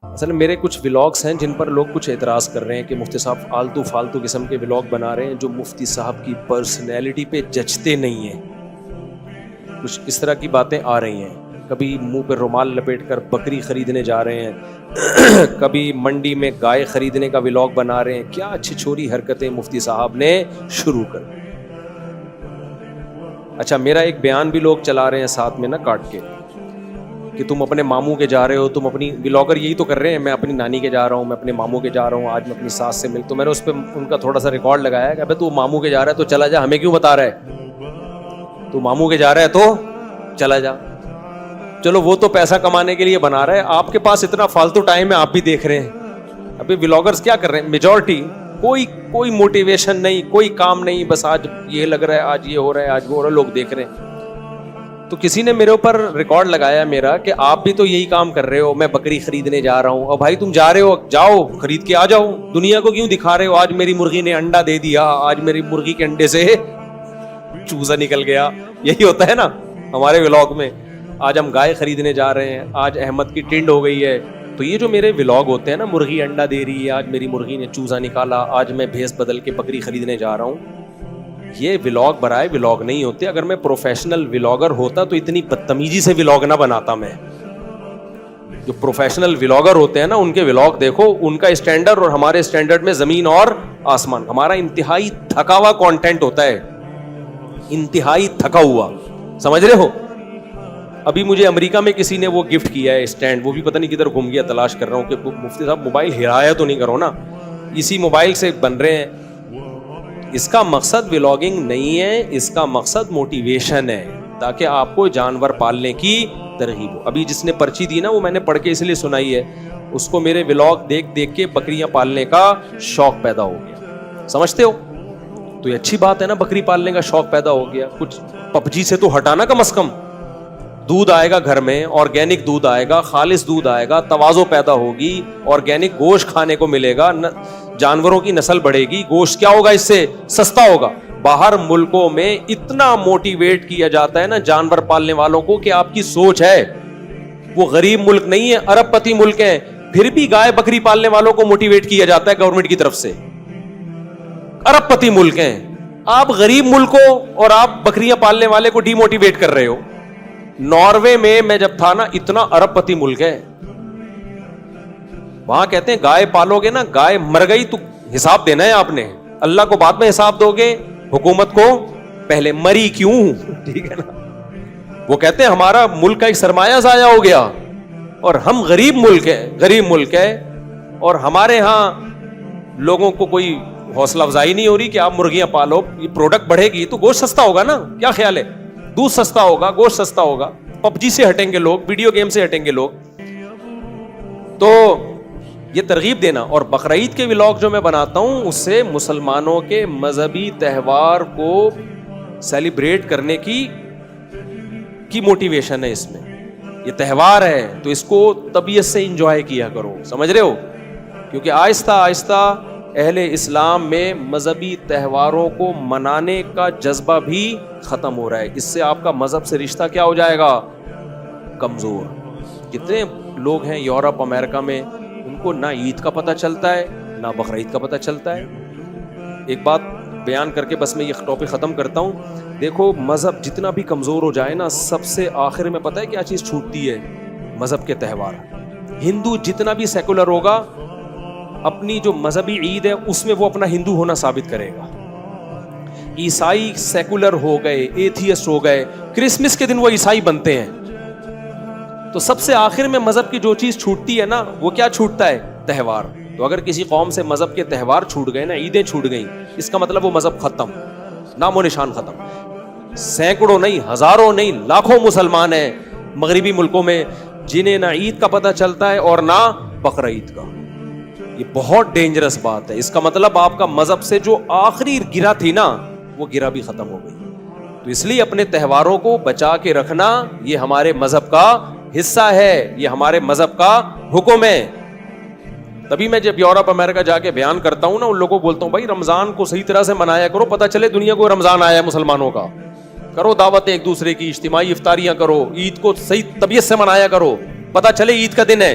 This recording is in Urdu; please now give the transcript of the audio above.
اصل میرے کچھ ولاگس ہیں جن پر لوگ کچھ اعتراض کر رہے ہیں کہ مفتی صاحب آلتو فالتو قسم کے ولاگ بنا رہے ہیں جو مفتی صاحب کی پرسنالٹی پہ جچتے نہیں ہیں. کچھ اس طرح کی باتیں آ رہی ہیں. کبھی منہ پہ رومال لپیٹ کر بکری خریدنے جا رہے ہیں, کبھی منڈی میں گائے خریدنے کا ولاگ بنا رہے ہیں. کیا اچھی چھوری حرکتیں مفتی صاحب نے شروع کر. اچھا, میرا ایک بیان بھی لوگ چلا رہے ہیں ساتھ میں نا کاٹ کے کہ تم اپنے ماموں کے جا رہے ہو, تم اپنی ولاگر یہی تو کر رہے ہیں, میں اپنی نانی کے جا رہا ہوں, میں اپنے ماموں کے جا رہا ہوں, آج میں اپنی ساس سے مل. تو میں نے اس پہ ان کا تھوڑا سا ریکارڈ لگایا کہ ابے تو ماموں کے جا رہا ہے تو چلا جا, ہمیں کیوں بتا رہا ہے, تو ماموں کے جا رہا ہے تو چلا جا. چلو وہ تو پیسہ کمانے کے لیے بنا رہا ہے, آپ کے پاس اتنا فالتو ٹائم ہے, آپ بھی دیکھ رہے ہیں. ابھی ولاگرز کیا کر رہے ہیں, میجورٹی کوئی موٹیویشن نہیں, کوئی کام نہیں, بس آج یہ لگ رہا ہے, آج یہ ہو رہا ہے, آج وہ ہو رہا ہے, لوگ دیکھ رہے ہیں. تو کسی نے میرے اوپر ریکارڈ لگایا میرا کہ آپ بھی تو یہی کام کر رہے ہو, میں بکری خریدنے جا رہا ہوں. اور بھائی تم جا رہے ہو, جاؤ خرید کے آ جاؤ, دنیا کو کیوں دکھا رہے ہو آج میری مرغی نے انڈا دے دیا, آج میری مرغی کے انڈے سے چوزا نکل گیا. یہی ہوتا ہے نا ہمارے ولاگ میں, آج ہم گائے خریدنے جا رہے ہیں, آج احمد کی ٹنڈ ہو گئی ہے. تو یہ جو میرے ولاگ ہوتے ہیں نا, مرغی انڈا دے رہی ہے, آج میری مرغی نے چوزا نکالا, آج میں بھیس بدل کے بکری خریدنے جا رہا ہوں, یہ ولاگ برائے ولاگ نہیں ہوتے. اگر میں پروفیشنل ولاگر ہوتا تو اتنی بدتمیزی سے ولاگ نہ بناتا. میں جو پروفیشنل ولاگر ہوتے ہیں نا, ان کے ولاگ دیکھو, ان کا اسٹینڈرڈ اور ہمارے اسٹینڈرڈ میں زمین اور آسمان. ہمارا انتہائی تھکا ہوا کانٹینٹ ہوتا ہے, انتہائی تھکا ہوا, سمجھ رہے ہو. ابھی مجھے امریکہ میں کسی نے وہ گفٹ کیا ہے اسٹینڈ, وہ بھی پتہ نہیں کدھر گھوم گیا, تلاش کر رہا ہوں کہ مفتی صاحب موبائل ہرایا تو نہیں کرو نا, اسی موبائل سے بن رہے ہیں. اس کا مقصد ولاگنگ نہیں ہے, اس کا مقصد موٹیویشن ہے, تاکہ آپ کو جانور پالنے کی ترغیب ہو. ابھی جس نے پرچی دی نا, وہ میں نے پڑھ کے اس لیے سنائی ہے, اس کو میرے ولاگ دیکھ دیکھ کے بکریاں پالنے کا شوق پیدا ہو گیا. سمجھتے ہو, تو یہ اچھی بات ہے نا, بکری پالنے کا شوق پیدا ہو گیا. کچھ پبجی سے تو ہٹانا کم از کم. دودھ آئے گا گھر میں, آرگینک دودھ آئے گا, خالص دودھ آئے گا, توازو پیدا ہوگی, آرگینک گوشت کھانے کو ملے گا, جانوروں کی نسل بڑھے گی, گوشت کیا ہوگا اس سے, سستا ہوگا. باہر ملکوں میں اتنا موٹیویٹ کیا جاتا ہے نا جانور پالنے والوں کو کہ آپ کی سوچ ہے, وہ غریب ملک نہیں ہے, ارب پتی ملک ہیں, پھر بھی گائے بکری پالنے والوں کو موٹیویٹ کیا جاتا ہے گورنمنٹ کی طرف سے. ارب پتی ملک ہیں, آپ غریب ملک ہو اور آپ بکریاں پالنے والے کو ڈی موٹیویٹ کر رہے ہو. ناروے میں جب تھا نا, اتنا ارب پتی ملک ہے, وہاں کہتے ہیں گائے پالو گے نا, گائے مر گئی تو حساب دینا ہے آپ نے, اللہ کو بعد میں حساب دو گے, حکومت کو پہلے. مری کیوں, ٹھیک ہے نا. وہ کہتے ہیں ہمارا ملک کا ایک سرمایہ ضائع ہو گیا, اور ہم غریب ملک ہے, اور ہمارے ہاں لوگوں کو کوئی حوصلہ افزائی نہیں ہو رہی کہ آپ مرغیاں پالو, یہ پروڈکٹ بڑھے گی تو گوشت سستا ہوگا نا. کیا خیال ہے, دودھ سستا ہوگا, گوشت سستا ہوگا. پبجی سے ہٹیں گے لوگ, ویڈیو گیم سے ہٹیں گے لوگ. تو یہ ترغیب دینا. اور بقرعید کے ولاگ جو میں بناتا ہوں, اس سے مسلمانوں کے مذہبی تہوار کو سیلیبریٹ کرنے کی موٹیویشن ہے. اس میں یہ تہوار ہے تو اس کو طبیعت سے انجوائے کیا کرو, سمجھ رہے ہو. کیونکہ آہستہ آہستہ اہل اسلام میں مذہبی تہواروں کو منانے کا جذبہ بھی ختم ہو رہا ہے. اس سے آپ کا مذہب سے رشتہ کیا ہو جائے گا, کمزور. جتنے لوگ ہیں یورپ امریکہ میں, ان کو نہ عید کا پتہ چلتا ہے نہ بقرعید کا پتہ چلتا ہے. ایک بات بیان کر کے بس میں یہ ٹاپک ختم کرتا ہوں. دیکھو, مذہب جتنا بھی کمزور ہو جائے نا, سب سے آخر میں پتہ ہے کیا چیز چھوٹتی ہے, مذہب کے تہوار. ہندو جتنا بھی سیکولر ہوگا, اپنی جو مذہبی عید ہے اس میں وہ اپنا ہندو ہونا ثابت کرے گا. عیسائی سیکولر ہو گئے, ایتھیسٹ ہو گئے, کرسمس کے دن وہ عیسائی بنتے ہیں. تو سب سے آخر میں مذہب کی جو چیز چھوٹتی ہے نا, وہ کیا چھوٹتا ہے, تہوار. تو اگر کسی قوم سے مذہب کے تہوار چھوٹ گئے نا, عیدیں چھوٹ گئیں, اس کا مطلب وہ مذہب ختم, نام و نشان ختم. سینکڑوں نہیں, ہزاروں نہیں, لاکھوں مسلمان ہیں مغربی ملکوں میں جنہیں نہ عید کا پتہ چلتا ہے اور نہ بقرعید کا. یہ بہت ڈینجرس بات ہے. اس کا مطلب آپ کا مذہب سے جو آخری گرہ تھی نا, وہ گرہ بھی ختم ہو گئی. تو اس لیے اپنے تہواروں کو بچا کے رکھنا یہ ہمارے مذہب کا حصہ ہے, یہ ہمارے مذہب کا حکم ہے. تبھی میں جب یورپ امریکہ جا کے بیان کرتا ہوں نا, ان لوگوں کو بولتا ہوں بھائی رمضان کو صحیح طرح سے منایا کرو, پتہ چلے دنیا کو رمضان آیا ہے مسلمانوں کا. کرو دعوتیں ایک دوسرے کی, اجتماعی افطاریاں کرو, عید کو صحیح طبیعت سے منایا کرو, پتہ چلے عید کا دن ہے.